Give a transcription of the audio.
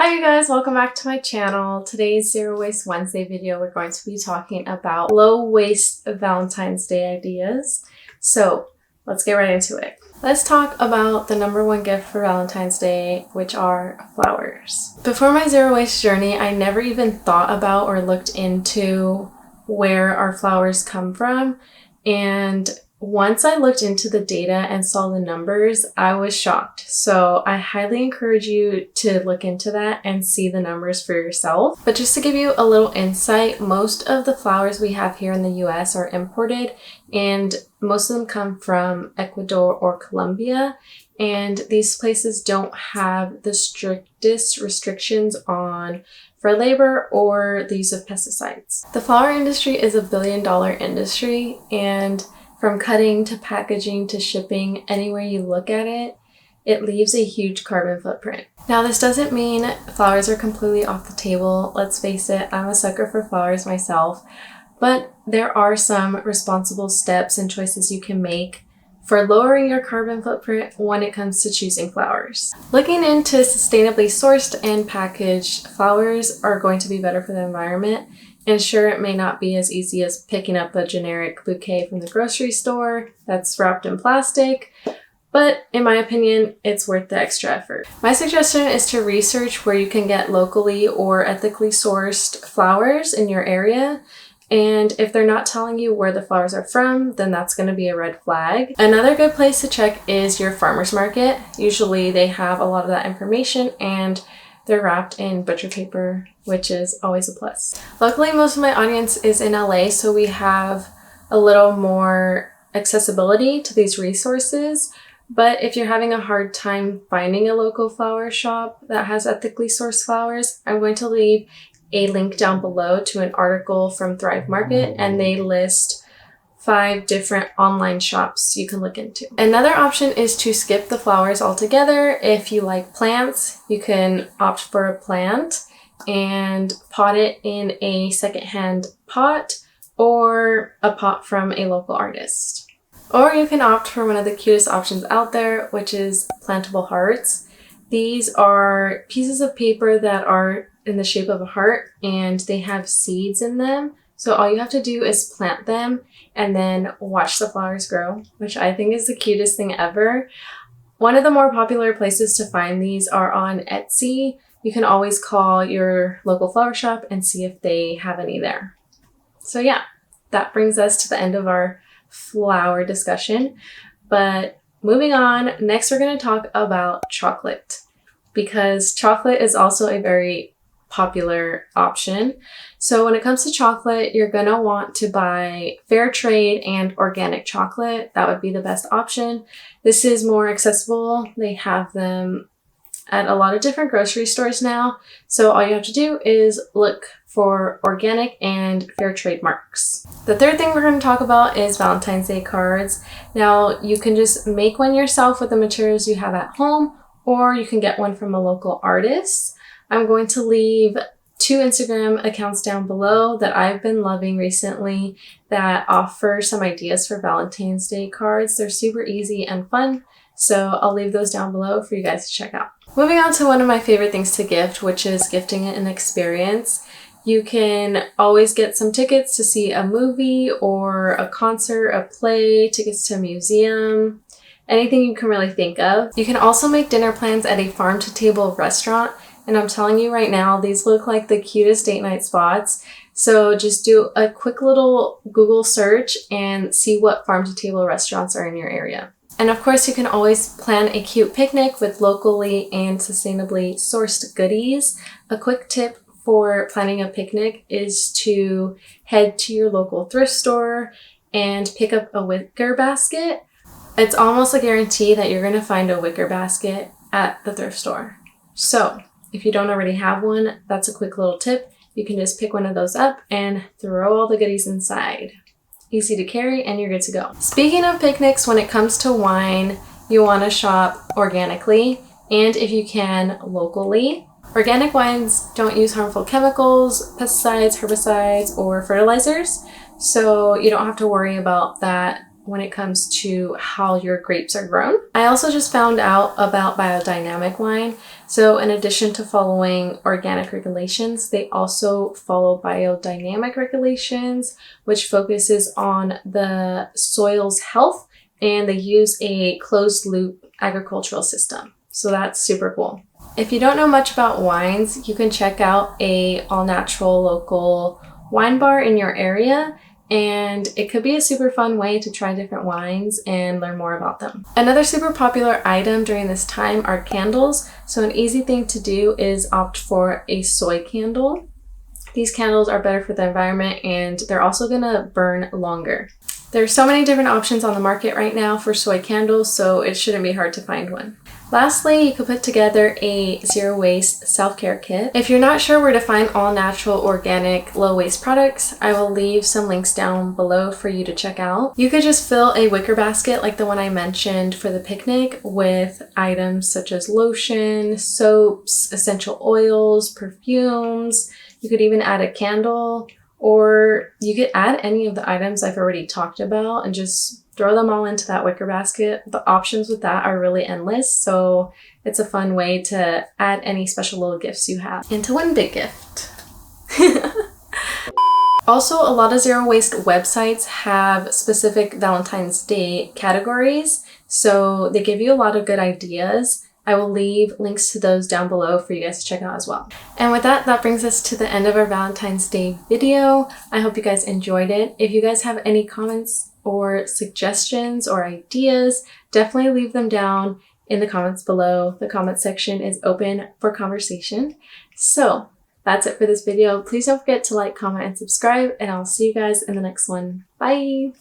Hi you guys, welcome back to my channel. Today's Zero Waste Wednesday video, we're going to be talking about low waste Valentine's Day ideas. So let's get right into it. Let's talk about the number one gift for Valentine's Day, which are flowers. Before my zero waste journey, I never even thought about or looked into where our flowers come from. And once I looked into the data and saw the numbers, I was shocked. So I highly encourage you to look into that and see the numbers for yourself. But just to give you a little insight, most of the flowers we have here in the US are imported, and most of them come from Ecuador or Colombia. And these places don't have the strictest restrictions on for labor or the use of pesticides. The flower industry is $1 billion industry, and from cutting to packaging to shipping, anywhere you look at it, it leaves a huge carbon footprint. Now, this doesn't mean flowers are completely off the table. Let's face it, I'm a sucker for flowers myself, but there are some responsible steps and choices you can make for lowering your carbon footprint when it comes to choosing flowers. Looking into sustainably sourced and packaged flowers are going to be better for the environment. And sure, it may not be as easy as picking up a generic bouquet from the grocery store that's wrapped in plastic, but in my opinion, it's worth the extra effort. My suggestion is to research where you can get locally or ethically sourced flowers in your area. And if they're not telling you where the flowers are from, then that's going to be a red flag. Another good place to check is your farmer's market. Usually they have a lot of that information and they're wrapped in butcher paper, which is always a plus. Luckily, most of my audience is in LA, so we have a little more accessibility to these resources. But if you're having a hard time finding a local flower shop that has ethically sourced flowers, I'm going to leave a link down below to an article from Thrive Market, and they list 5 different online shops you can look into. Another option is to skip the flowers altogether. If you like plants, you can opt for a plant and pot it in a secondhand pot or a pot from a local artist. Or you can opt for one of the cutest options out there, which is Plantable Hearts. These are pieces of paper that are in the shape of a heart, and they have seeds in them. So all you have to do is plant them and then watch the flowers grow, which I think is the cutest thing ever. One of the more popular places to find these are on Etsy. You can always call your local flower shop and see if they have any there. So yeah, that brings us to the end of our flower discussion. But moving on, next we're going to talk about chocolate, because chocolate is also a very popular option. So when it comes to chocolate, you're gonna want to buy fair trade and organic chocolate. That would be the best option. This is more accessible. They have them at a lot of different grocery stores now. So all you have to do is look for organic and fair trade marks. The third thing we're going to talk about is Valentine's Day cards. Now, you can just make one yourself with the materials you have at home, or you can get one from a local artist. I'm going to leave 2 Instagram accounts down below that I've been loving recently that offer some ideas for Valentine's Day cards. They're super easy and fun, so I'll leave those down below for you guys to check out. Moving on to one of my favorite things to gift, which is gifting an experience. You can always get some tickets to see a movie or a concert, a play, tickets to a museum, anything you can really think of. You can also make dinner plans at a farm-to-table restaurant. And I'm telling you right now, these look like the cutest date night spots. So just do a quick little Google search and see what farm-to-table restaurants are in your area. And of course, you can always plan a cute picnic with locally and sustainably sourced goodies. A quick tip for planning a picnic is to head to your local thrift store and pick up a wicker basket. It's almost a guarantee that you're going to find a wicker basket at the thrift store. So if you don't already have one, that's a quick little tip. You can just pick one of those up and throw all the goodies inside. Easy to carry and you're good to go. Speaking of picnics, when it comes to wine, you want to shop organically and, if you can, locally. Organic wines don't use harmful chemicals, pesticides, herbicides, or fertilizers, so you don't have to worry about that when it comes to how your grapes are grown. I also just found out about biodynamic wine. So in addition to following organic regulations, they also follow biodynamic regulations, which focuses on the soil's health, and they use a closed loop agricultural system. So that's super cool. If you don't know much about wines, you can check out a all-natural local wine bar in your area, and it could be a super fun way to try different wines and learn more about them. Another super popular item during this time are candles. So an easy thing to do is opt for a soy candle. These candles are better for the environment, and they're also gonna burn longer. There's so many different options on the market right now for soy candles, so it shouldn't be hard to find one. Lastly, you could put together a zero waste self-care kit. If you're not sure where to find all natural, organic, low waste products, I will leave some links down below for you to check out. You could just fill a wicker basket like the one I mentioned for the picnic with items such as lotion, soaps, essential oils, perfumes. You could even add a candle, or you could add any of the items I've already talked about and just throw them all into that wicker basket. The options with that are really endless, so it's a fun way to add any special little gifts you have into one big gift. Also, a lot of zero waste websites have specific Valentine's Day categories, so they give you a lot of good ideas. I will leave links to those down below for you guys to check out as well. And with that, that brings us to the end of our Valentine's Day video. I hope you guys enjoyed it. If you guys have any comments or suggestions or ideas, definitely leave them down in the comments below. The comment section is open for conversation. So that's it for this video. Please don't forget to like, comment, and subscribe, and I'll see you guys in the next one. Bye!